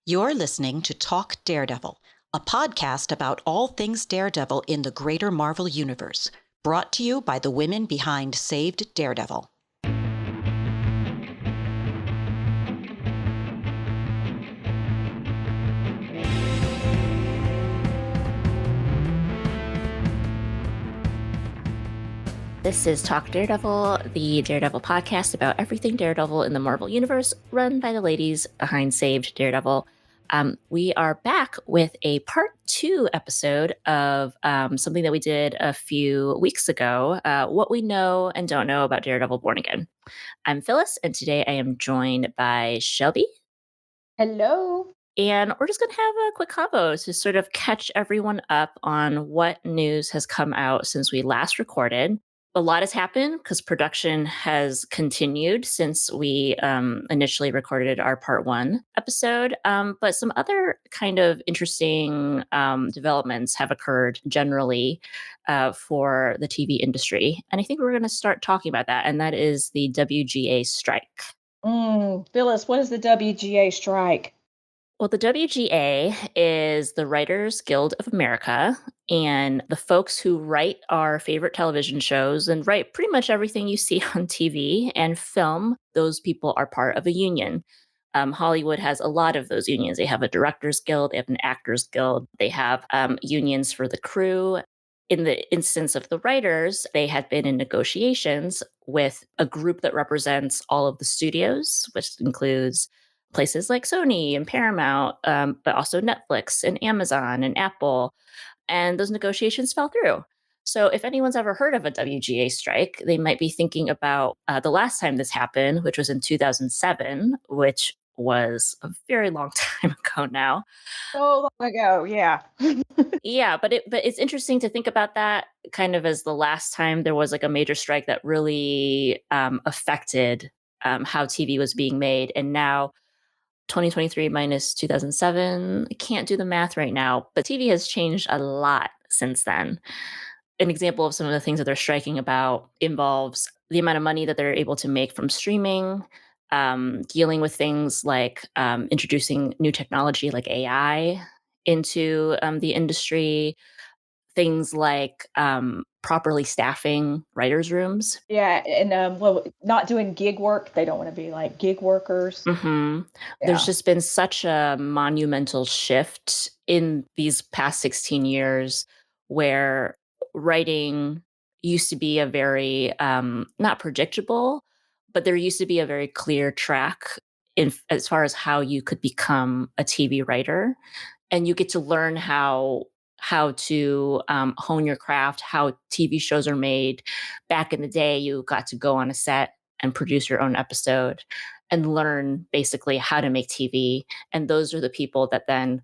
You're listening to Talk Daredevil, a podcast about all things Daredevil in the greater Marvel Universe, brought to you by the women behind Saved Daredevil. This is Talk Daredevil, the Daredevil podcast about everything Daredevil in the Marvel Universe, run by the ladies behind Saved Daredevil. We are back with a part 2 episode of something that we did a few weeks ago, what we know and don't know about Daredevil Born Again. I'm Phyllis, and today I am joined by Shelby. Hello. And we're just going to have a quick convo to sort of catch everyone up on what news has come out since we last recorded. A lot has happened because production has continued since we initially recorded our part 1 episode. But some other kind of interesting developments have occurred generally for the TV industry. And I think we're going to start talking about that. And that is the WGA strike. Phyllis, what is the WGA strike? Well, the WGA is the Writers Guild of America, and the folks who write our favorite television shows and write pretty much everything you see on TV and film, those people are part of a union. Hollywood has a lot of those unions. They have a Directors Guild, they have an Actors Guild, they have unions for the crew. In the instance of the writers, they had been in negotiations with a group that represents all of the studios, which includes places like Sony and Paramount, but also Netflix and Amazon and Apple. And those negotiations fell through. So if anyone's ever heard of a WGA strike, they might be thinking about the last time this happened, which was in 2007, which was a very long time ago now. So long ago, yeah. Yeah, but it's interesting to think about that kind of as the last time there was like a major strike that really affected how TV was being made. And now 2023 minus 2007. I can't do the math right now, but TV has changed a lot since then. An example of some of the things that they're striking about involves the amount of money that they're able to make from streaming, dealing with things like introducing new technology like AI into the industry, things like properly staffing writers' rooms. Yeah, and not doing gig work. They don't want to be like gig workers. hmm There's Yeah. just been such a monumental shift in these past 16 years where writing used to be a very, not predictable, but there used to be a very clear track as far as how you could become a TV writer. And you get to learn how to hone your craft, how TV shows are made. Back in the day, you got to go on a set and produce your own episode and learn basically how to make TV. And those are the people that then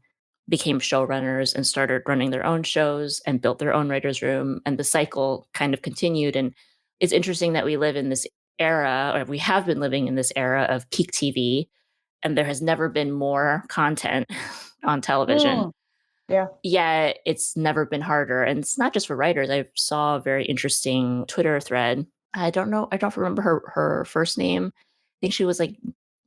became showrunners and started running their own shows and built their own writer's room. And the cycle kind of continued. And it's interesting that we live in this era, or we have been living in this era of peak TV, and there has never been more content on television. Mm, yeah. Yeah, it's never been harder. And it's not just for writers. I saw a very interesting Twitter thread. I don't remember her first name. I think she was like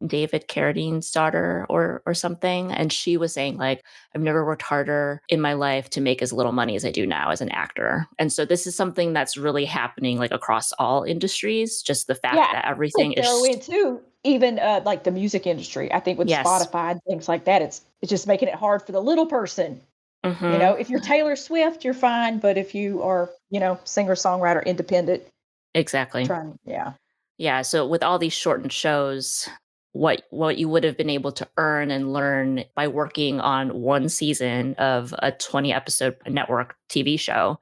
David Carradine's daughter or something. And she was saying, like, I've never worked harder in my life to make as little money as I do now as an actor. And so this is something that's really happening like across all industries, just the fact Yeah. that I everything would throw is in too, even like the music industry. I think with yes. Spotify and things like that, it's just making it hard for the little person. hmm If you're Taylor Swift, you're fine, but if you are, singer songwriter independent, Exactly. yeah. Yeah, so with all these shortened shows, what you would have been able to earn and learn by working on one season of a 20 episode network TV show,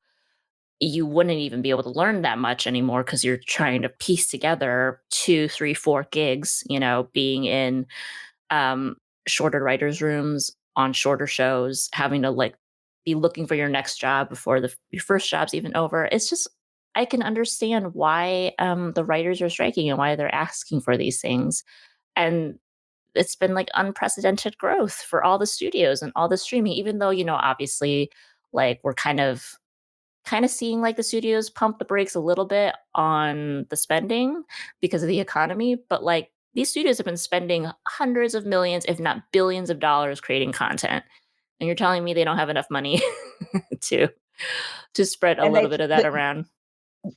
you wouldn't even be able to learn that much anymore because you're trying to piece together 2, 3, 4 gigs, being in um, shorter writers' rooms on shorter shows, having to like be looking for your next job before your first job's even over. It's just I can understand why the writers are striking and why they're asking for these things, and it's been like unprecedented growth for all the studios and all the streaming. Even though obviously, like we're kind of seeing like the studios pump the brakes a little bit on the spending because of the economy, but like These studios have been spending hundreds of millions, if not billions of dollars creating content. And you're telling me they don't have enough money to to spread a And little they bit of that around?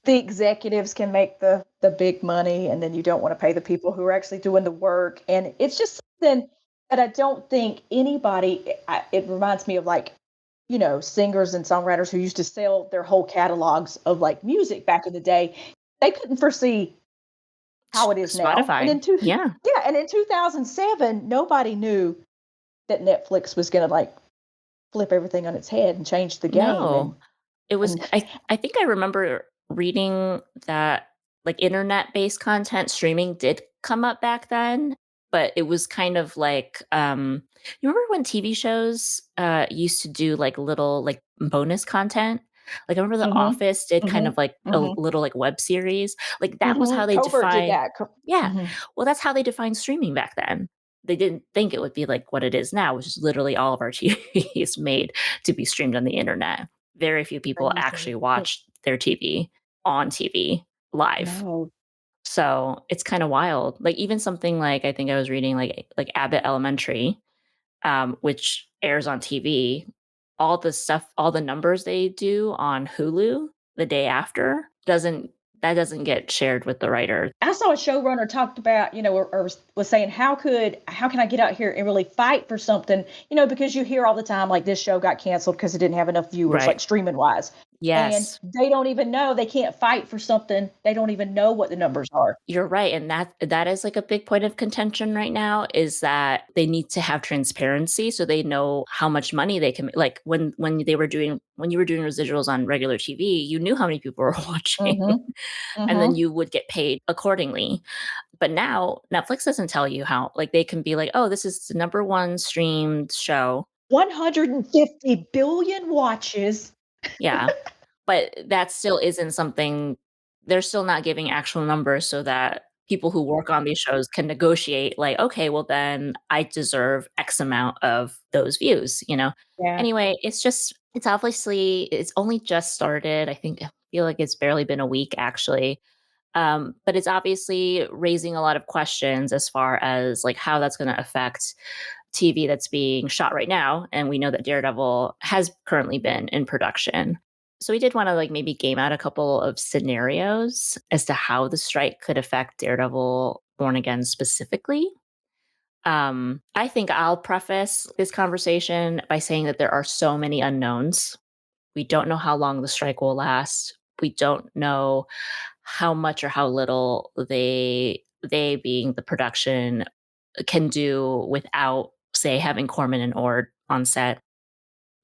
the executives can make the big money, and then you don't want to pay the people who are actually doing the work. And it's just something that I don't think anybody. It reminds me of, like, singers and songwriters who used to sell their whole catalogs of, like, music back in the day. They couldn't foresee how it is now. And Spotify. Yeah. yeah, and in 2007, nobody knew that Netflix was going to, like, flip everything on its head and change the game. No. It was And I think I remember reading that, like, internet-based content streaming did come up back then, but it was kind of like, you remember when TV shows, used to do, like, little, like, bonus content? Like, I remember The mhm, Office did kind mhm, of like a mhm, little, like, web series. Like, that was how mhm. they Covert did define. that. Yeah. Mhm. Well, that's how they defined streaming back then. They didn't think it would be like what it is now, which is literally all of our TV is made to be streamed on the internet. Very few people Crazy. actually watch their TV on TV live. No. So it's kind of wild. Like even something like I think I was reading like Abbott Elementary, which airs on TV. All the stuff, all the numbers they do on Hulu the day after doesn't get shared with the writer. I saw a showrunner talked about, or was saying, how can I get out here and really fight for something? Because you hear all the time, like, this show got canceled because it didn't have enough viewers, Right. like, streaming wise. And Yes. they don't even know, they can't fight for something. They don't even know what the numbers are. You're right, and that is, like, a big point of contention right now is that they need to have transparency so they know how much money they can like, when you were doing residuals on regular TV, you knew how many people were watching, Mhm. and then Mhm. you would get paid accordingly. But now, Netflix doesn't tell you how like, they can be like, "Oh, this is the number 1 streamed show." 150 billion watches. Yeah. But that still isn't something they're still not giving actual numbers so that people who work on these shows can negotiate like, "Okay, well, then I deserve X amount of those views," you know? Yeah. Anyway, it's only just started. I feel like it's barely been a week, actually. But it's obviously raising a lot of questions as far as, like, how that's gonna affect TV that's being shot right now, and we know that Daredevil has currently been in production. So we did wanna, like, maybe game out a couple of scenarios as to how the strike could affect Daredevil Born Again specifically. I think I'll preface this conversation by saying that there are so many unknowns. We don't know how long the strike will last. We don't know how much or how little they being the production can do without, say, having Corman and Ord on set.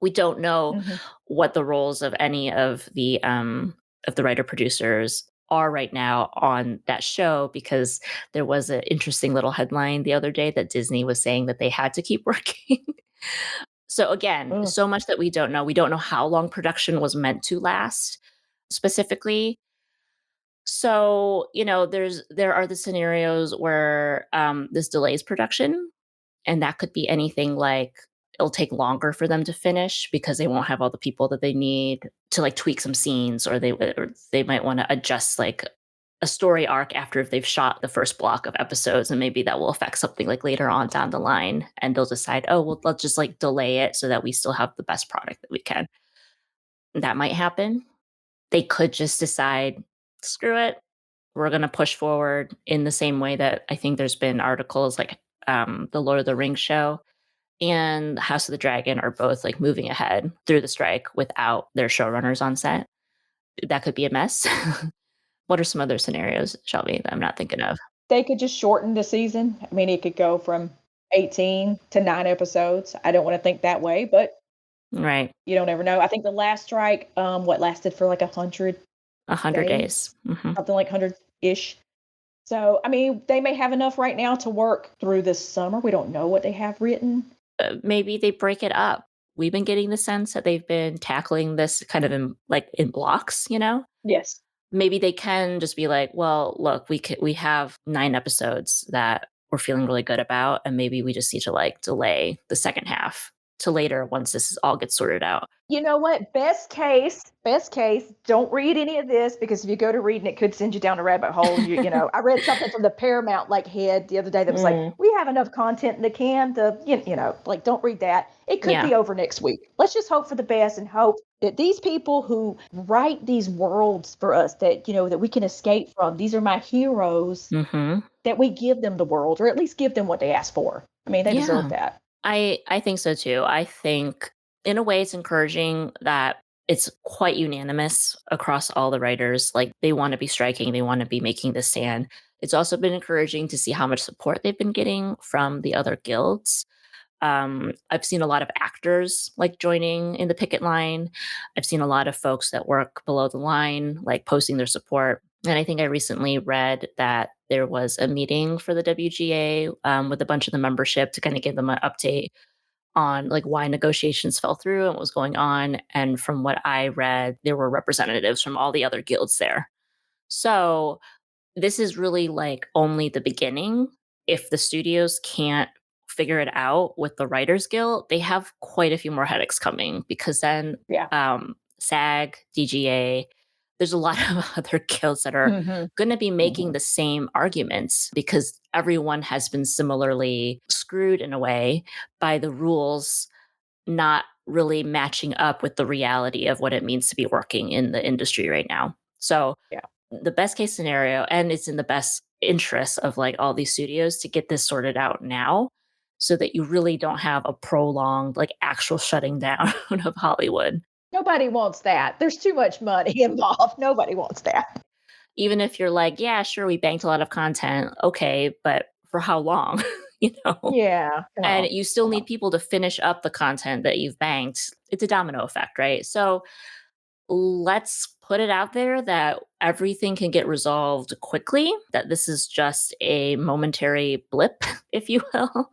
We don't know Mhm. what the roles of the writer producers are right now on that show because there was an interesting little headline the other day that Disney was saying that they had to keep working. So again, Ugh. so much that we don't know. We don't know how long production was meant to last specifically. So, there are the scenarios where this delays production, and that could be anything like it'll take longer for them to finish because they won't have all the people that they need to like tweak some scenes, or they might want to adjust like a story arc after if they've shot the first block of episodes, and maybe that will affect something like later on down the line, and they'll decide, oh well, let's just like delay it so that we still have the best product that we can. That might happen. They could just decide, screw it, we're going to push forward in the same way that I think there's been articles like the Lord of the Rings show and House of the Dragon are both like moving ahead through the strike without their showrunners on set. That could be a mess. What are some other scenarios, Shelby, that I'm not thinking of? They could just shorten the season. I mean, it could go from 18 to 9 episodes. I don't wanna think that way, but Right. you don't ever know. I think the last strike, what, lasted for, like, 100 100 days? days. Hmm. Something like 100-ish. So, I mean, they may have enough right now to work through this summer. We don't know what they have written. Maybe they break it up. We've been getting the sense that they've been tackling this kind of in blocks, you know? Yes. Maybe they can just be like, "Well, look, we have 9 episodes that we're feeling really good about, and maybe we just need to, like, delay the second half." to later once this all gets sorted out. You know what? Best case, don't read any of this because if you go to reading, it could send you down a rabbit hole. I read something from the Paramount head the other day that was like, Mm, we have enough content in the can to, like, don't read that. It could yeah. be over next week. Let's just hope for the best and hope that these people who write these worlds for us that we can escape from, these are my heroes, Hmm. that we give them the world or at least give them what they asked for. I mean, they deserve Yeah. that. I think so too. I think in a way it's encouraging that it's quite unanimous across all the writers. Like they want to be striking, they want to be making the stand. It's also been encouraging to see how much support they've been getting from the other guilds. I've seen a lot of actors like joining in the picket line. I've seen a lot of folks that work below the line like posting their support. And I think I recently read that there was a meeting for the WGA with a bunch of the membership to kind of give them an update on like why negotiations fell through and what was going on. And from what I read, there were representatives from all the other guilds there. So this is really like only the beginning. If the studios can't figure it out with the Writers Guild, they have quite a few more headaches coming because then Yeah. SAG, DGA, there's a lot of other guilds that are Hmm. going to be making Hmm. the same arguments because everyone has been similarly screwed in a way by the rules not really matching up with the reality of what it means to be working in the industry right now. So Yeah. the best case scenario, and it's in the best interest of like all these studios to get this sorted out now so that you really don't have a prolonged like actual shutting down of Hollywood. Nobody wants that. There's too much money involved. Nobody wants that. Even if you're like, yeah, sure, we banked a lot of content. Okay, but for how long? you know? Yeah. Come And on. you still Come need on. people to finish up the content that you've banked. It's a domino effect, right? So let's put it out there that everything can get resolved quickly, that this is just a momentary blip, if you will,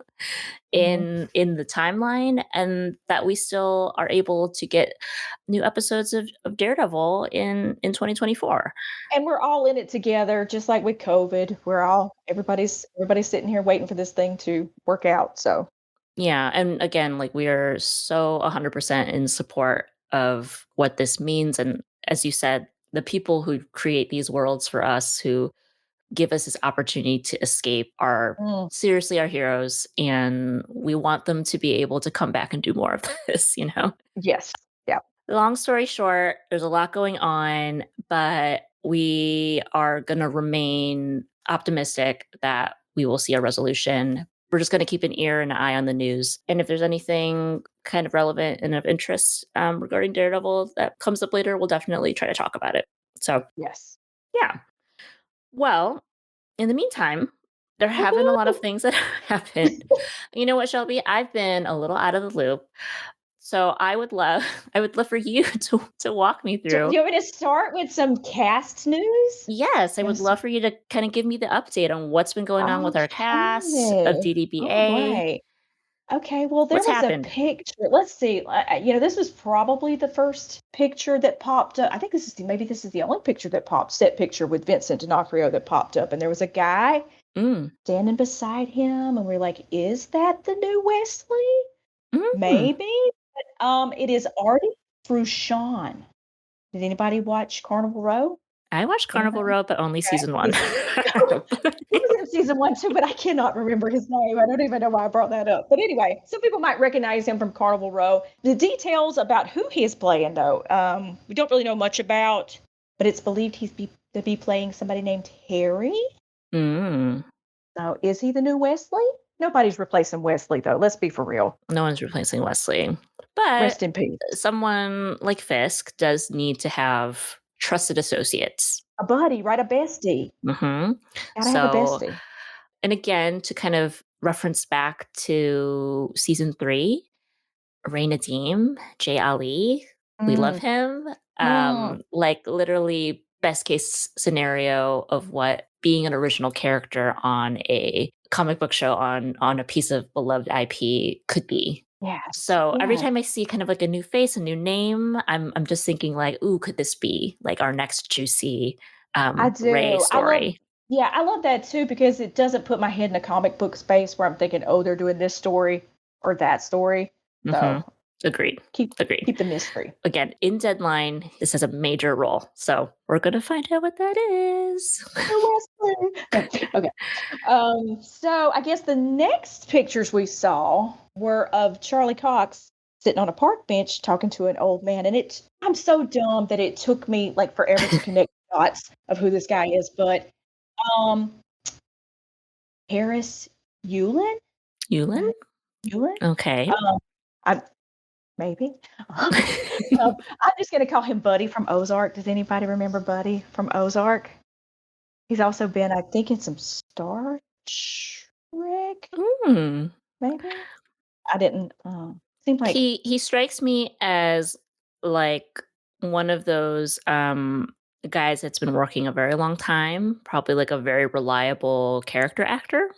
Mhm. in the timeline, and that we still are able to get new episodes of Daredevil in 2024. And we're all in it together, just like with COVID. Everybody's sitting here waiting for this thing to work out. So Yeah, and again, like we are so 100% in support of what this means, and as you said, the people who create these worlds for us, who give us this opportunity to escape, are mm, seriously our heroes, and we want them to be able to come back and do more of this. yes. Yeah. Long story short, there's a lot going on, but we are going to remain optimistic that we will see a resolution. We're just going to keep an ear and an eye on the news. And if there's anything kind of relevant and of interest regarding Daredevil that comes up later, we'll definitely try to talk about it. So, Yes. yeah. Well, in the meantime, there have been a lot of Woohoo! things that have happened. You know what, Shelby? I've been a little out of the loop. So I would love for you to walk me Do through. you want me to start with some cast news? Yes, I would Yes. love for you to kind of give me the update on what's been going on with our cast of Okay. All DDBA. right. Okay, well, there What's was a happened? picture. Let's see. This was probably the first picture that popped up. I think maybe this is the only picture that popped, set picture with Vincent D'Onofrio that popped up, and there was a guy Mm, standing beside him, and we're like, "Is that the new Wesley? mm. Maybe." It is Artie through Sean. Did anybody watch Carnival Row? I watched Carnival Anybody? Row, but only Okay. season one. He was in season 1 too, but I cannot remember his name. I don't even know why I brought that up. But anyway, some people might recognize him from Carnival Row. The details about who he is playing, though, we don't really know much about, but it's believed to be playing somebody named Harry. Mm. So is he the new Wesley? Nobody's replacing Wesley, though. Let's be for real. No one's replacing Wesley. But Rest in peace. someone like Fisk does need to have trusted associates. A buddy, right? A bestie. Hmm. Gotta have a So, bestie. and again, to kind of reference back to season 3, Ray Nadeem, Jay Ali, we love Mm, him. mm. Like literally best case scenario of what being an original character on a comic book show on a piece of beloved IP could be. Yes. So every Yes. time I see kind of like a new face, a new name, I'm just thinking like, ooh, could this be like our next juicy I Ray do. story? Yeah, I love that too because it doesn't put my head in a comic book space where I'm thinking, oh, they're doing this story or that story. Mhm. So Agreed. keep Agreed. keep the mystery. Again, in Deadline, this has a major role, so we're gonna find out what that is. Wesley. No, okay. So I guess the next pictures we saw were of Charlie Cox sitting on a park bench talking to an old man, and I'm so dumb that it took me like forever to connect the dots of who this guy is, but um, Harris Yulin, Yulin? Yulin. Okay. I maybe. I'm just gonna call him Buddy from Ozark. Does anybody remember Buddy from Ozark? He's also been, I think, in some Star Trek, Mm. maybe? I didn't, seemed like He strikes me as, like, one of those, guys that's been working a very long time, probably, like, a very reliable character actor,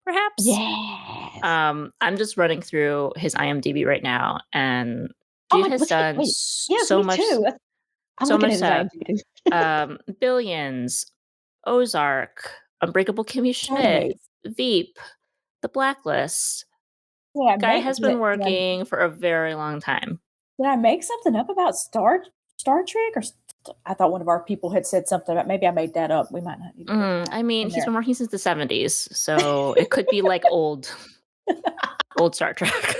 perhaps? yes. I'm just running through his IMDb right now, and Oh, dude has was he done wait, yes, so me much too. I'm so looking much at his stuff. IMDb. Billions, Ozark, Unbreakable Kimmy Schmidt, Guys, Veep, The Blacklist. did I Guy make has been working for a very long time. did I make something up about Star Trek or I thought one of our people had said something about maybe I made that up. We might not need to put that I mean, in he's there. been working since the '70s, so it could be like old Star Trek.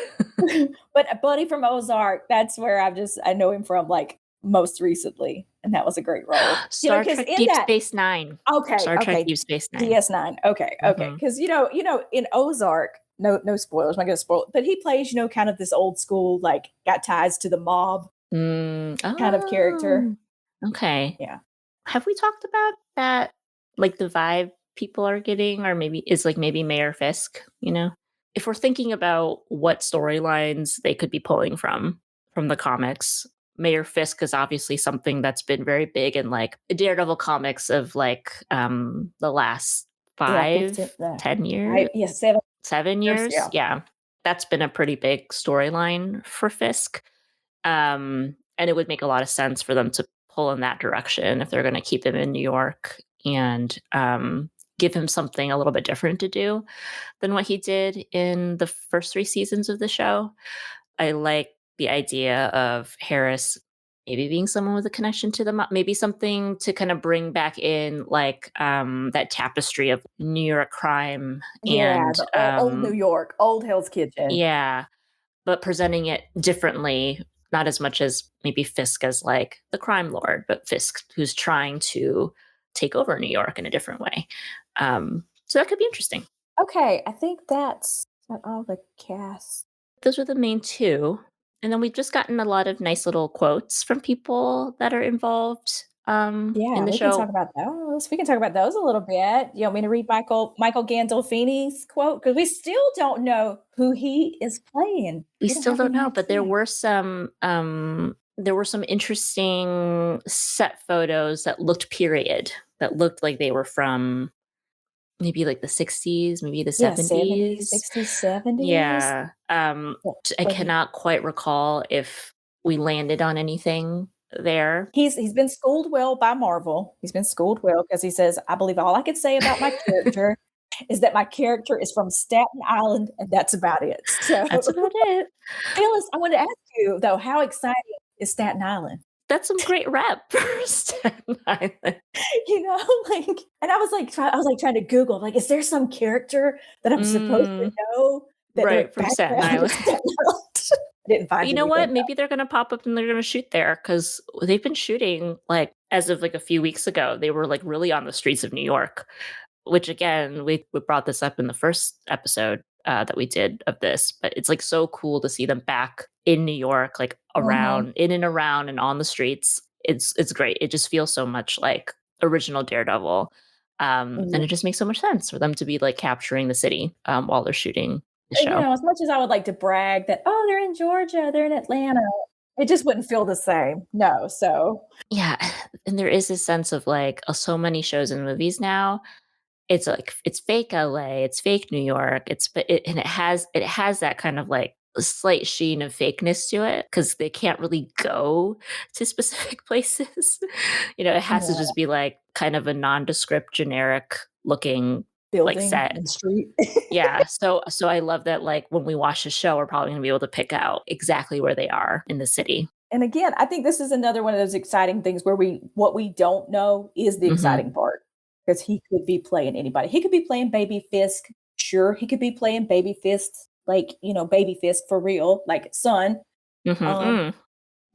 But a buddy from Ozark, that's where I know him from, like, most recently, and that was a great role. Star Because Trek in Deep that Space Nine. okay, Star Trek okay, Deep Space Nine. DS9. Okay, okay. Mhm. Because in Ozark, no spoilers, I'm not gonna spoil it, but he plays, kind of this old school, like, got ties to the mob kind of character. Oh, okay. Yeah. Have we talked about that, like, the vibe people are getting, or maybe Mayor Fisk, you know? If we're thinking about what storylines they could be pulling from the comics, Mayor Fisk is obviously something that's been very big in, like, Daredevil comics of, like, the last Yeah, 15, 5, 10 years? 7 7 years, years? yeah. Yeah. That's been a pretty big storyline for Fisk. And it would make a lot of sense for them to pull in that direction if they're going to keep him in New York and give him something a little bit different to do than what he did in the first 3 seasons of the show. I like the idea of Harris maybe being someone with a connection to maybe something to kind of bring back in, like, that tapestry of New York crime Yeah, and the old New York, old Hell's Kitchen. yeah, but presenting it differently, not as much as maybe Fisk as, like, the crime lord, but Fisk who's trying to take over New York in a different way. So that could be interesting. Okay, I think that's that all the cast. Those are the main 2, and then we've just gotten a lot of nice little quotes from people that are involved, in Yeah, the we can talk show. about those. We can talk about those a little bit. You want me to read Michael Gandolfini's quote? Because we still don't know who he is playing. We We don't still have don't any know, but there idea. were some interesting set photos that looked period, that looked like they were from maybe, like, the '60s, maybe the Yeah, 70s, '70s. 60s, 70s. Yeah, I But cannot quite recall if we landed on anything there. he's been schooled well by Marvel. He's been schooled well because he says, "I believe all I could say about my character is that my character is from Staten Island, and that's about it." So, That's about it. Phyllis, I wanted to ask you, though, how exciting is Staten Island? That's some great rep for Staten Island. You know, like and I was, like, trying to Google, like, is there some character that I'm supposed to Mm, know that their right, from Staten background is Island. Staten Island? I didn't But find you know anything, what? Maybe they're gonna pop up and they're gonna shoot there because they've been shooting, like, as of, like, a few weeks ago, they were, like, really on the streets of New York, which, again, we brought this up in the first episode, that we did of this, but it's, like, so cool to see them back in New York, like, Mhm. around in and around and on the streets. It's great. It just feels so much like original Daredevil, and it just makes so much sense for them to be, like, capturing the city, while they're shooting the show. As much as I would like to brag that, "Oh, they're in Georgia, they're in Atlanta," it just wouldn't feel the same. No, so Yeah, and there is this sense of, like, so many shows and movies now, it's like it's fake LA, it's fake New York, and it has that kind of, like, a slight sheen of fakeness to it because they can't really go to specific places. It has to yeah, just be, like, kind of a nondescript, generic looking like building set. and street. Yeah, so I love that, like, when we watch the show, we're probably gonna be able to pick out exactly where they are in the city. And again, I think this is another one of those exciting things where what we don't know is the Mhm. exciting part, because he could be playing anybody. He could be playing Baby Fisk. Sure, he could be playing Baby Fisk, like, Baby Fisk for real, like son. Mhm, Um, mm.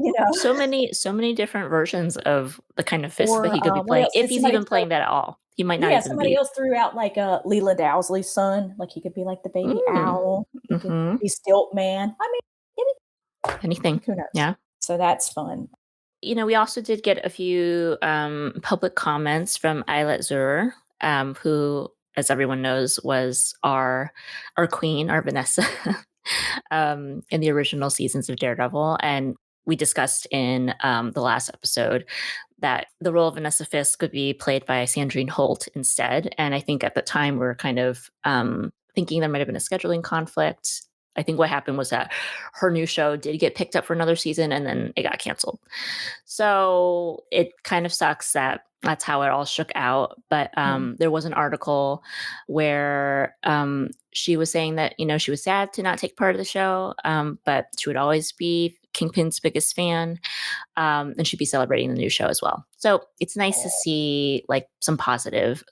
you know, So many different versions of the kind of Fisk that or he could be what playing, else if did he's somebody even throw? playing that at all. He might not Yeah, even somebody be. else threw out like Leland Owsley's son, like he could be like the baby Mm. owl. He could Mhm. be Stilt Man. I mean, Anything. who knows? Yeah. So that's fun. We also did get a few public comments from Ayelet Zurer, who, as everyone knows, was our queen, our Vanessa, in the original seasons of Daredevil. And we discussed in the last episode that the role of Vanessa Fisk could be played by Sandrine Holt instead. And I think at the time we were kind of thinking there might have been a scheduling conflict. I think what happened was that her new show did get picked up for another season and then it got canceled. So it kind of sucks that that's how it all shook out. But Mhm. there was an article where she was saying that, she was sad to not take part of the show, but she would always be Kingpin's biggest fan, and she'd be celebrating the new show as well. So it's nice to see like some positive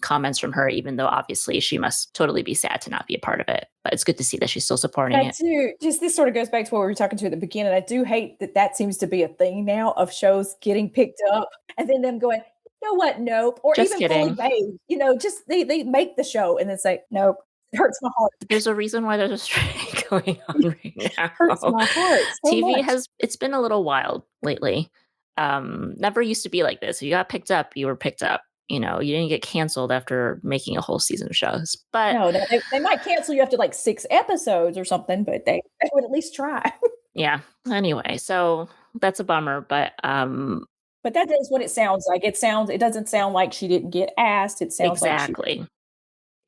comments from her, even though obviously she must totally be sad to not be a part of it. But it's good to see that she's still supporting I it. do. Just this sort of goes back to what we were talking to at the beginning. I do hate that that seems to be a thing now of shows getting picked up and then them going, you know what, nope, or Just even fully kidding. made. Just they make the show and then say, nope, it hurts my heart. There's a reason why there's a strike going on right Hurts now. my heart so TV much. has it's been a little wild lately. Never used to be like this. If you got picked up, you were picked up. You didn't get canceled after making a whole season of shows. But No, they might cancel you after like 6 episodes or something, but they would at least try. yeah, anyway, so that's a bummer. But But that is what it sounds like. It doesn't sound like she didn't get asked. It sounds like she exactly.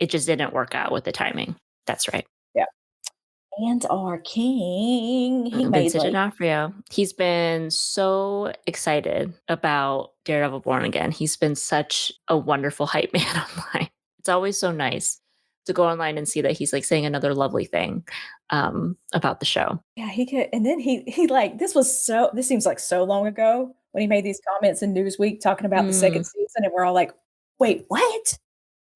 It just didn't work out with the timing. That's right. yeah. And our king, he made Vincent like D'Onofrio. He's been so excited about Daredevil Born Again. He's been such a wonderful hype man online. It's always so nice to go online and see that he's like saying another lovely thing about the show. yeah, he could and then he like this seems like so long ago when he made these comments in Newsweek talking about the Mm, 2nd season, and we're all like, "Wait, what?"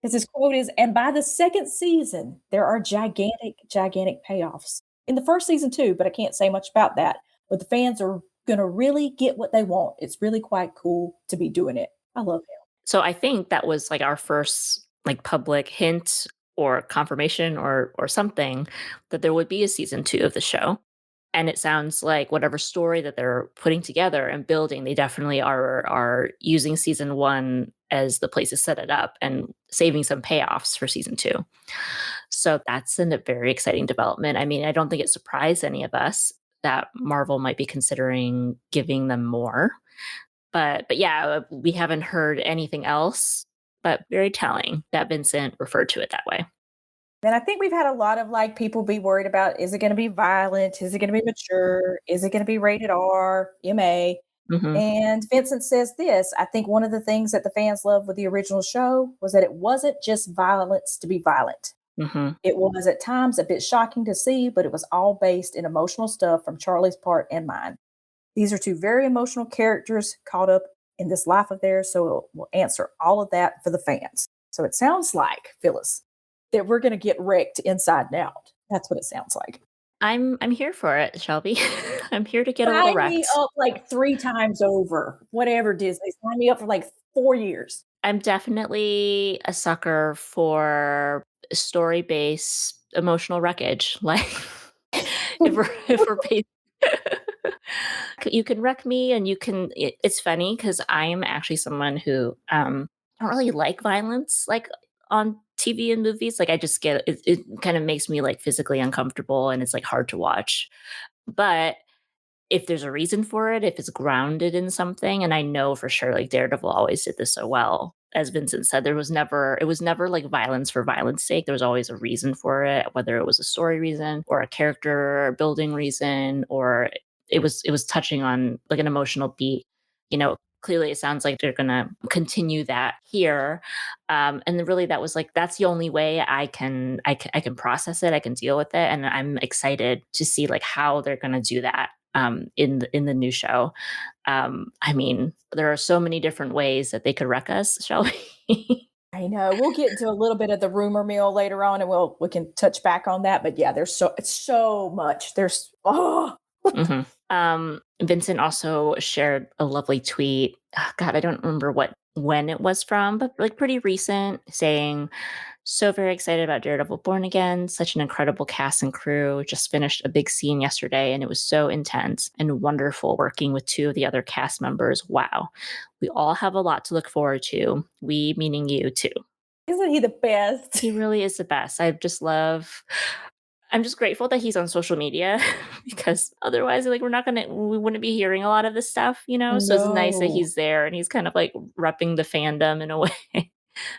Because his quote is, "And by the 2nd season, there are gigantic, gigantic payoffs." In the 1st season too, but I can't say much about that. But the fans are gonna really get what they want. It's really quite cool to be doing it. I love him. so I think that was like our first like public hint or confirmation or something that there would be a season 2 of the show. And it sounds like whatever story that they're putting together and building, they definitely are using season 1 as the place to set it up and saving some payoffs for season 2. So that's a very exciting development. I mean, I don't think it surprised any of us that Marvel might be considering giving them more. But yeah, we haven't heard anything else, but very telling that Vincent referred to it that way. And I think we've had a lot of, like, people be worried about, is it gonna be violent? Is it gonna be mature? Is it gonna be rated R, MA? Mhm. And Vincent says this, "I think one of the things that the fans loved with the original show was that it wasn't just violence to be violent. Mhm. It was at times a bit shocking to see, but it was all based in emotional stuff from Charlie's part and mine. These are 2 very emotional characters caught up in this life of theirs, so we'll answer all of that for the fans." So it sounds like, Phyllis, that we're gonna get wrecked inside and out. That's what it sounds like. I'm here for it, Shelby. I'm here to get a little Sign me wrecked. up like 3 times over, whatever Disney, sign me up for like 4 years. I'm definitely a sucker for story-based emotional wreckage. Like, if we're paid you can wreck me and it's funny because I am actually someone who, don't really like violence, like, on TV and movies. Like, I just get it kind of makes me, like, physically uncomfortable, and it's, like, hard to watch. But if there's a reason for it, if it's grounded in something, and I know for sure, like, Daredevil always did this so well. As Vincent said, it was never like violence for violence sake. There was always a reason for it, whether it was a story reason or a character building reason, or it was touching on like an emotional beat. You know, clearly it sounds like they're going to continue that here. And then really that was like, that's the only way I can process it. I can deal with it. And I'm excited to see like how they're going to do that in the new show. I mean, there are so many different ways that they could wreck us, Shelby. I know. We'll get into a little bit of the rumor mill later on, and we can touch back on that. But yeah, it's so much. Vincent also shared a lovely tweet. God, I don't remember when it was from, but like pretty recent, saying, "So very excited about Daredevil Born Again. Such an incredible cast and crew. Just finished a big scene yesterday, and it was so intense and wonderful working with two of the other cast members. Wow, we all have a lot to look forward to. We meaning you too." Isn't he the best? He really is the best. I'm just grateful that he's on social media because otherwise, like, we wouldn't be hearing a lot of this stuff, you know? So it's nice that No. he's there and he's kind of like repping the fandom in a way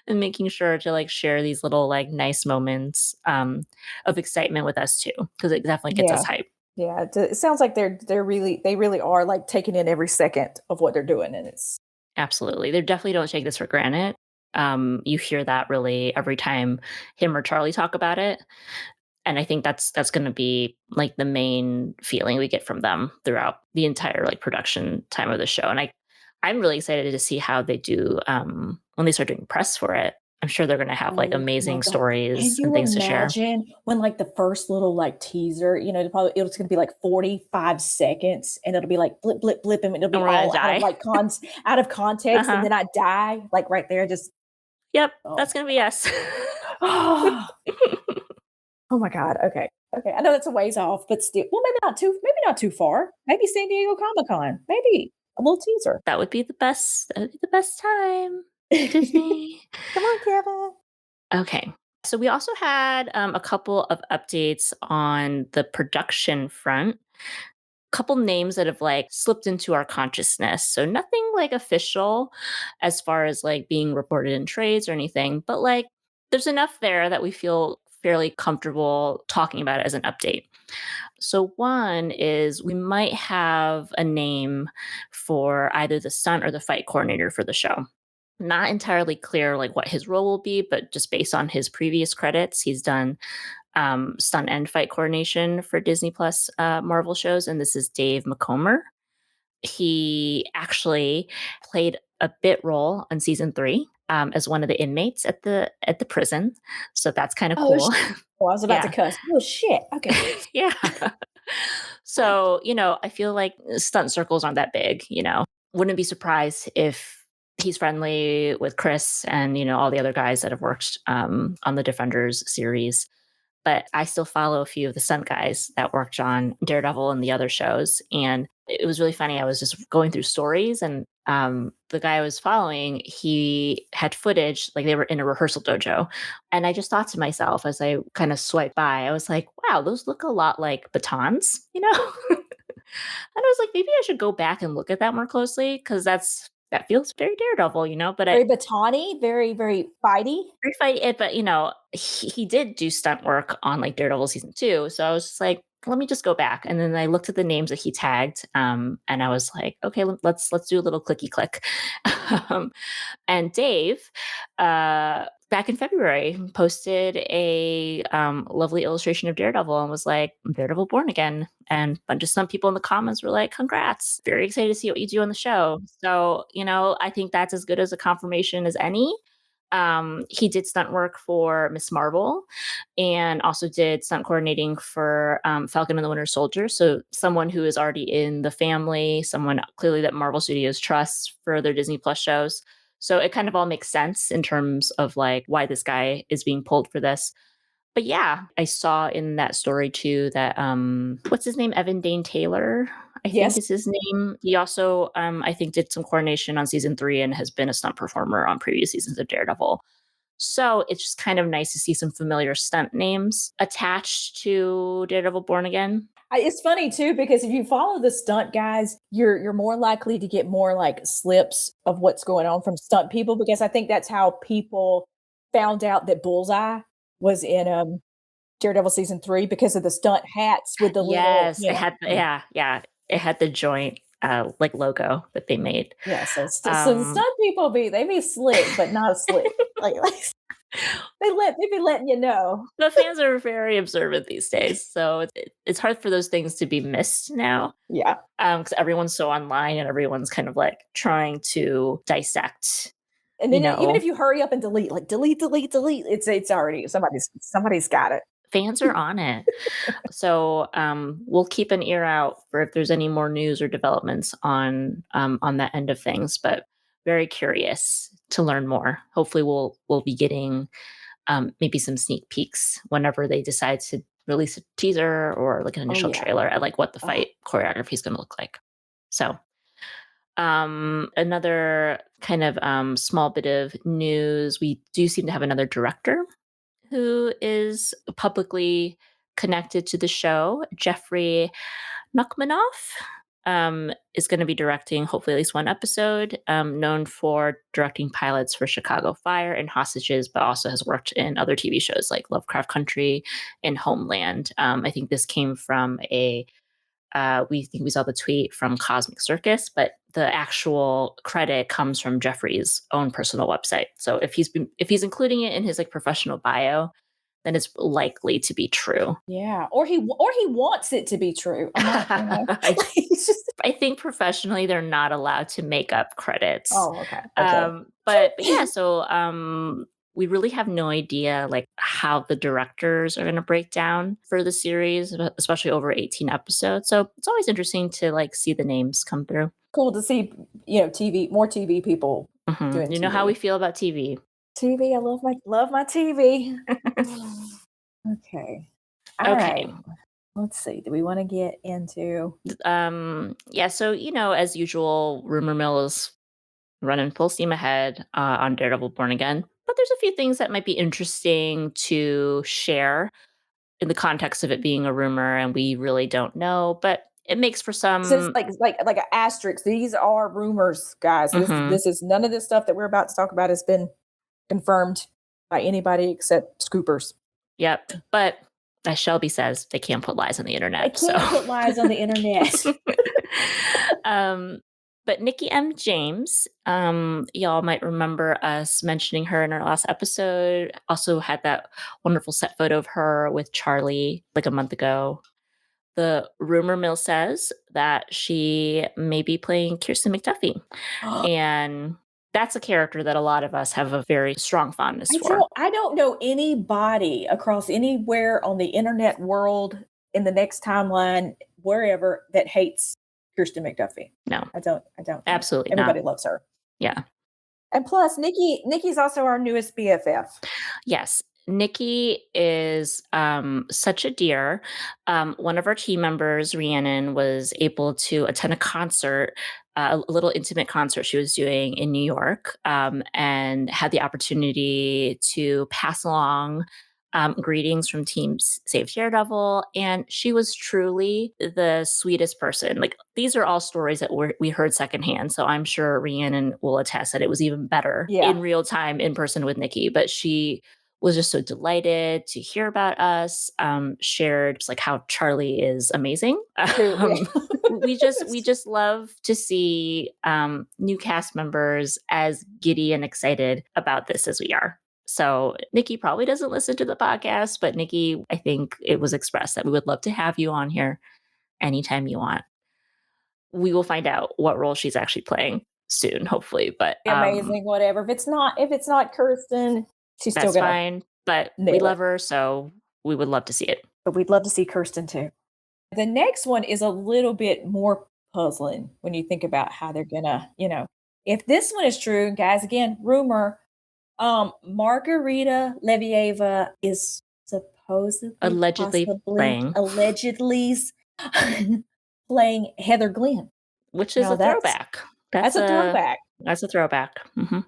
and making sure to like share these little like nice moments of excitement with us too, because it definitely gets us Yeah. hyped. Yeah. It sounds like they really are like taking in every second of what they're doing, and it's Absolutely. They definitely don't take this for granted. You hear that really every time him or Charlie talk about it. And I think that's gonna be, like, the main feeling we get from them throughout the entire, like, production time of the show, and I'm really excited to see how they do, when they start doing press for it. I'm sure they're gonna have, like, oh my amazing god. Can stories and you things to share. imagine when like the first little like teaser, it's gonna be like 45 seconds and it'll be like blip, blip, blip, and it'll And be we're gonna all die. out of context, and Uh-huh. then I die, like right there, just Yep, oh. that's gonna be us. Oh my god, okay. Okay, I know that's a ways off, but still well, maybe not too far. Maybe San Diego Comic-Con, maybe a little teaser. That would be the best time. Disney. Come on, Kevin. Okay. So we also had, a couple of updates on the production front. Couple names that have like slipped into our consciousness. So nothing like official as far as like being reported in trades or anything, but like there's enough there that we feel fairly comfortable talking about it as an update. So one is we might have a name for either the stunt or the fight coordinator for the show. Not entirely clear like what his role will be, but just based on his previous credits, he's done stunt and fight coordination for Disney Plus Marvel shows, and this is Dave McComber. He actually played a bit role on season 3 as one of the inmates at the prison, so that's kind of Oh, cool. oh, I was about to Yeah, cuss. Oh, shit. Okay. yeah. So I feel like stunt circles aren't that big. Wouldn't be surprised if he's friendly with Chris and all the other guys that have worked on the Defenders series. But I still follow a few of the stunt guys that worked on Daredevil and the other shows. And it was really funny. I was just going through stories, and the guy I was following, he had footage, like they were in a rehearsal dojo. And I just thought to myself as I kind of swiped by, I was like, wow, those look a lot like batons, and I was like, maybe I should go back and look at that more closely because that feels very Daredevil, But Very batani, very, very fighty. fight it, but he did do stunt work on like Daredevil season 2. So I was just like, let me just go back. And then I looked at the names that he tagged. And I was like, okay, let's do a little clicky click. um, and Dave, back in February, posted a lovely illustration of Daredevil and was like, Daredevil Born Again. And a bunch of some people in the comments were like, congrats. Very excited to see what you do on the show. So, I think that's as good as a confirmation as any. He did stunt work for Miss Marvel and also did stunt coordinating for Falcon and the Winter Soldier. So someone who is already in the family, someone clearly that Marvel Studios trusts for their Disney Plus shows. So it kind of all makes sense in terms of like why this guy is being pulled for this. But yeah, I saw in that story too that what's his name? Evan Dane Taylor, I think Yes. is his name. He also I think did some coordination on season 3 and has been a stunt performer on previous seasons of Daredevil. So it's just kind of nice to see some familiar stunt names attached to Daredevil Born Again. It's funny too because if you follow the stunt guys, you're more likely to get more like slips of what's going on from stunt people because I think that's how people found out that Bullseye was in Daredevil season 3 because of the stunt hats with the little, Yes, it had yeah. yeah, it had the joint like logo that they made. Yeah, so the stunt people they be slick, but not slick. Like they be letting you know. The fans are very observant these days, so it's hard for those things to be missed now. Yeah. Because everyone's so online and everyone's kind of like trying to dissect. And then even if you hurry up and delete, like delete, it's already somebody's got it. Fans are on it. So we'll keep an ear out for if there's any more news or developments on that end of things. But very curious to learn more. Hopefully, we'll be getting maybe some sneak peeks whenever they decide to release a teaser or like an initial trailer at like what the fight choreography is going to look like. So another kind of small bit of news: we do seem to have another director who is publicly connected to the show. Jeffrey Nachmanoff is going to be directing hopefully at least one episode, known for directing pilots for Chicago Fire and Hostages, but also has worked in other TV shows like Lovecraft Country and Homeland. I think this came from we saw the tweet from Cosmic Circus, but the actual credit comes from Jeffrey's own personal website. So if he's including it in his like professional bio, then it's likely to be true. Yeah, or he wants it to be true. I think professionally they're not allowed to make up credits. Oh, okay. But yeah, so we really have no idea like how the directors are going to break down for the series, especially over 18 episodes. So it's always interesting to like see the names come through. Cool to see, more TV people doing You know TV. how we feel about TV. TV, I love my TV. Okay. All right. Let's see. Do we want to get into yeah, so as usual, rumor mill is running full steam ahead on Daredevil Born Again. But there's a few things that might be interesting to share in the context of it being a rumor, and we really don't know. But it makes for some like an asterisk. These are rumors, guys. This is none of this stuff that we're about to talk about has been confirmed by anybody except scoopers. Yep. But as Shelby says, they can't put lies on the internet. They can't put lies on the internet. But Nikki M. James, y'all might remember us mentioning her in our last episode. Also had that wonderful set photo of her with Charlie like a month ago. The rumor mill says that she may be playing Kirsten McDuffie. And that's a character that a lot of us have a very strong fondness for. I don't know anybody across anywhere on the internet world in the next timeline, wherever, that hates Kirsten McDuffie. No. I don't. Absolutely Everybody not. loves her. Yeah. And plus, Nikki's also our newest BFF. Yes. Nikki is such a dear. One of our team members, Rhiannon, was able to attend a concert, a little intimate concert she was doing in New York, and had the opportunity to pass along greetings from Team Save Daredevil. And she was truly the sweetest person. Like, these are all stories that we heard secondhand. So I'm sure Rhiannon will attest that it was even better in real time in person with Nikki. But she was just so delighted to hear about us, shared just like how Charlie is amazing. We just love to see new cast members as giddy and excited about this as we are. So Nikki probably doesn't listen to the podcast, but Nikki, I think it was expressed that we would love to have you on here anytime you want. We will find out what role she's actually playing soon, hopefully. But amazing, whatever. If it's not Kirsten, she's that's still fine. But we love her, so we would love to see it. But we'd love to see Kirsten too. The next one is a little bit more puzzling when you think about how they're gonna, if this one is true, guys, again, rumor. Margarita Levieva is supposedly allegedly playing Heather Glenn, which is a throwback. That's a throwback. That's a throwback. Mm-hmm.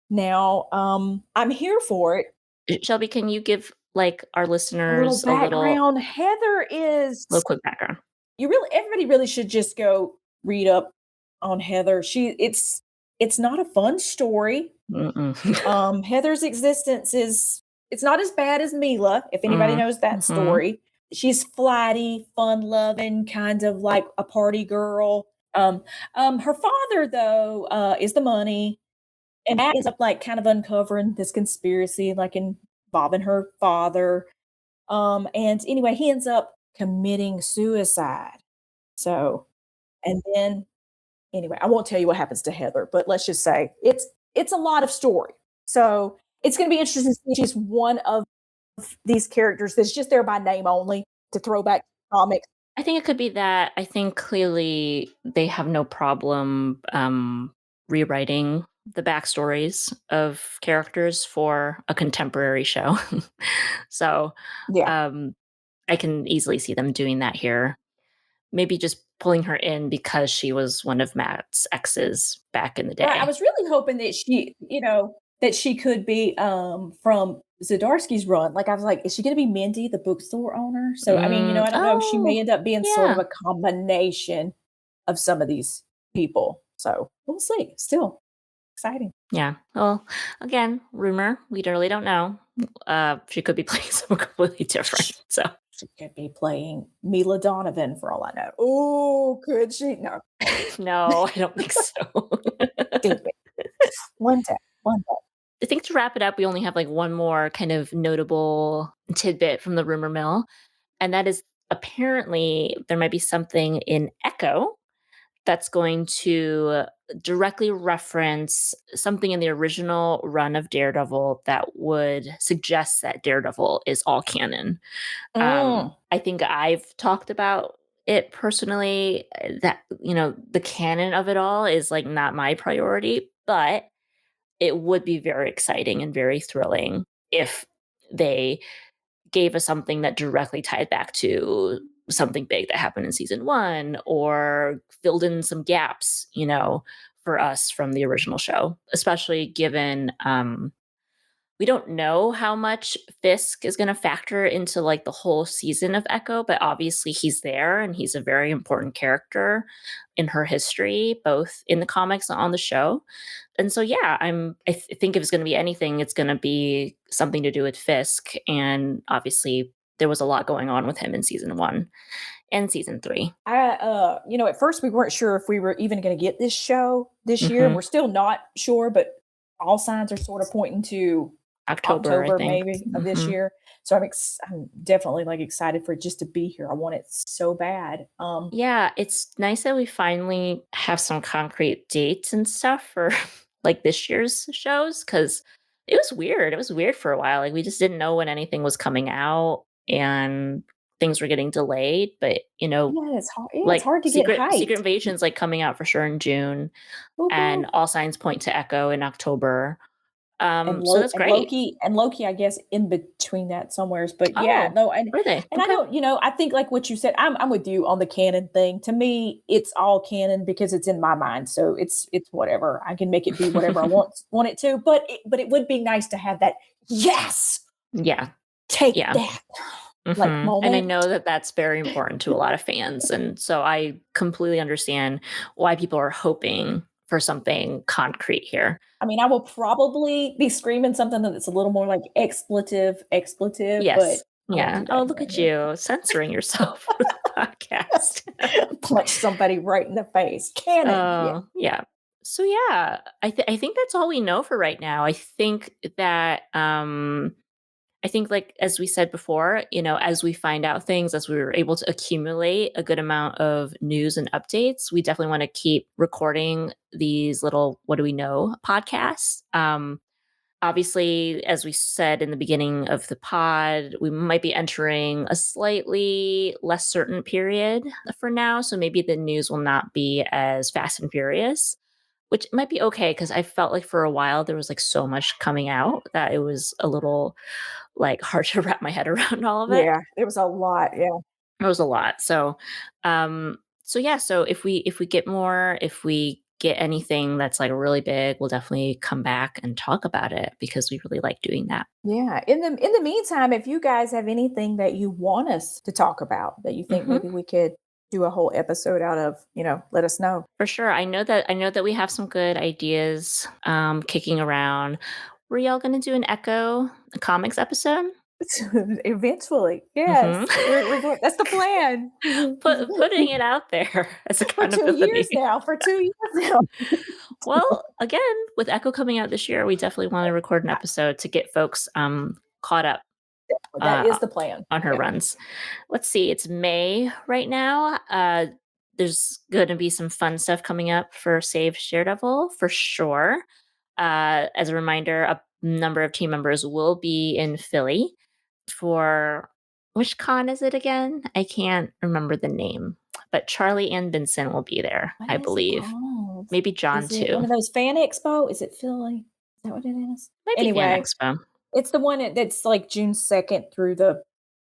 Now, I'm here for it. Shelby, can you give like our listeners a little Heather is a little quick background. Everybody really should just go read up on Heather. It's not a fun story. Heather's existence it's not as bad as Mila, if anybody knows that story. She's flighty, fun-loving, kind of like a party girl. Um, her father though, is the money, and that ends up like kind of uncovering this conspiracy, like involving her father. And anyway, he ends up committing suicide. So, and then anyway, I won't tell you what happens to Heather, but let's just say it's a lot of story. So it's going to be interesting to see if she's one of these characters that's just there by name only to throw back to comics. I think it could be that. I think clearly they have no problem rewriting the backstories of characters for a contemporary show. So Yeah. um, I can easily see them doing that here. Maybe just pulling her in because she was one of Matt's exes back in the Right, I day. was really hoping that that she could be, from Zdarsky's run, like, I was like, "Is she gonna be Mindy, the bookstore owner?" So, I mean, I don't know, she may Oh, end up being sort of yeah. a combination of some of these people, so we'll see. Still exciting. Yeah. Well, again, rumor. We really don't know. She could be playing someone completely different. Sh So She could be playing Mila Donovan for all I know. Oh, could she? No. no, I don't think so. Stupid. One day. I think to wrap it up, we only have like one more kind of notable tidbit from the rumor mill, and that is apparently there might be something in Echo that's going to directly reference something in the original run of Daredevil that would suggest that Daredevil is all canon. Mm. I think I've talked about it personally that, the canon of it all is like not my priority, but it would be very exciting and very thrilling if they gave us something that directly tied back to something big that happened in season 1 or filled in some gaps, for us from the original show, especially given we don't know how much Fisk is going to factor into like the whole season of Echo, but obviously he's there and he's a very important character in her history, both in the comics and on the show. And so, yeah, I think if it's going to be anything, it's going to be something to do with Fisk. And obviously, there was a lot going on with him in season 1 and season 3. At first we weren't sure if we were even going to get this show this year. Hmm. We're still not sure, but all signs are sort of pointing to October, I October think. maybe of this Hmm. year. So I'm definitely like excited for it just to be here. I want it so bad. Yeah, it's nice that we finally have some concrete dates and stuff for like this year's shows because it was weird. It was weird for a while. Like we just didn't know when anything was coming out and things were getting delayed. But Yeah, it's hard. Yeah, it's like hard to get Secret hyped. Invasion's like coming out for sure in June, Woo-hoo. and all signs point to Echo in October. So that's great. And Loki, I guess, in between that somewheres. But yeah, Oh, no, were they? and I Okay. don't, I think like what you said, I'm with you on the canon thing. To me, it's all canon because it's in my mind. So it's whatever. I can make it be whatever I want it to. But it would be nice to have that, yes, Yeah. take Yeah. that like And I moment. know that that's very important to a lot of fans, and so I completely understand why people are hoping for something concrete here. I mean, I will probably be screaming something that's a little more like expletive, but Yes. I won't Yeah. do Oh, that look here. at you censoring yourself for the podcast. Punch somebody right in the face. Canon, yeah. Oh, yeah. So yeah, I think that's all we know for right now. I think, like, as we said before, as we find out things, as we were able to accumulate a good amount of news and updates, we definitely want to keep recording these little "What Do We Know" podcasts. Obviously, as we said in the beginning of the pod, we might be entering a slightly less certain period for now. So maybe the news will not be as fast and furious, which might be okay because I felt like for a while there was like so much coming out that it was a little like hard to wrap my head around all of it. Yeah, it was a lot, yeah. It was a lot. So yeah, so if we get more, if we get anything that's like really big, we'll definitely come back and talk about it because we really like doing that. Yeah, in the meantime, if you guys have anything that you want us to talk about that you think Hmm. maybe we could do a whole episode out of, let us know. For sure. I know that we have some good ideas kicking around. Were y'all gonna do an Echo comics episode? Eventually, yes. Mhm. We're going that's the plan. Putting it out there as For 2 years accountability. now, for 2 years now. Well, again, with Echo coming out this year, we definitely want to record an episode to get folks caught up That is uh, the plan. on her Yeah. runs. Let's see, it's May right now. There's going to be some fun stuff coming up for Save Daredevil for sure. As a reminder, a number of team members will be in Philly for which con is it again? I can't remember the name, but Charlie and Vincent will be there, What I is it believe. called? Maybe John Is it too. one of those fan expo? Is it Philly? Is that what it is? Maybe Fan Anyway, Expo, it's the one that's like June 2nd through the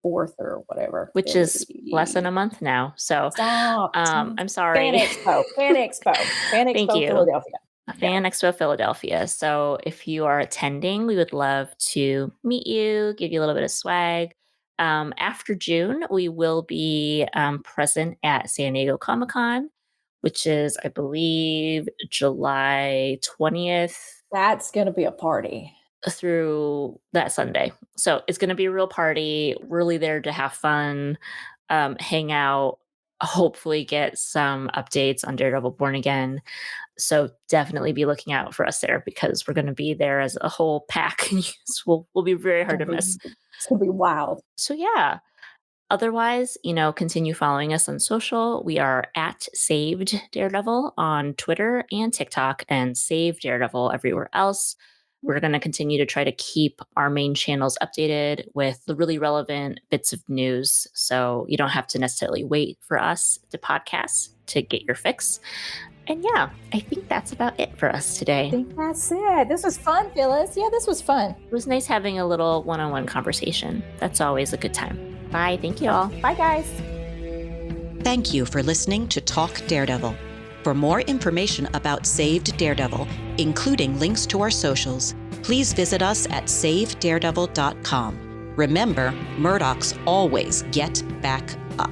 4th or whatever. which is less than a month now. So Stop. I'm Fan sorry. Expo. Fan Expo. Fan Thank Expo you. Philadelphia. Fan Expo Philadelphia. So if you are attending, we would love to meet you, give you a little bit of swag. After June, we will be present at San Diego Comic Con, which is, I believe, July 20th That's going to be a party. through that Sunday. So it's going to be a real party, really there to have fun, hang out, hopefully get some updates on Daredevil Born Again. So definitely be looking out for us there because we're going to be there as a whole pack. we'll be very hard to miss. It's going to be wild. So yeah. Otherwise, continue following us on social. We are at Saved Daredevil on Twitter and TikTok, and Save Daredevil everywhere else. We're going to continue to try to keep our main channels updated with the really relevant bits of news. So you don't have to necessarily wait for us to podcast to get your fix. And yeah, I think that's about it for us today. I think that's it. This was fun, Phyllis. Yeah, this was fun. It was nice having a little one-on-one conversation. That's always a good time. Bye. Thank you all. Bye, guys. Thank you for listening to Talk Daredevil. For more information about Saved Daredevil, including links to our socials, please visit us at savedaredevil.com. Remember, Murdochs always get back up.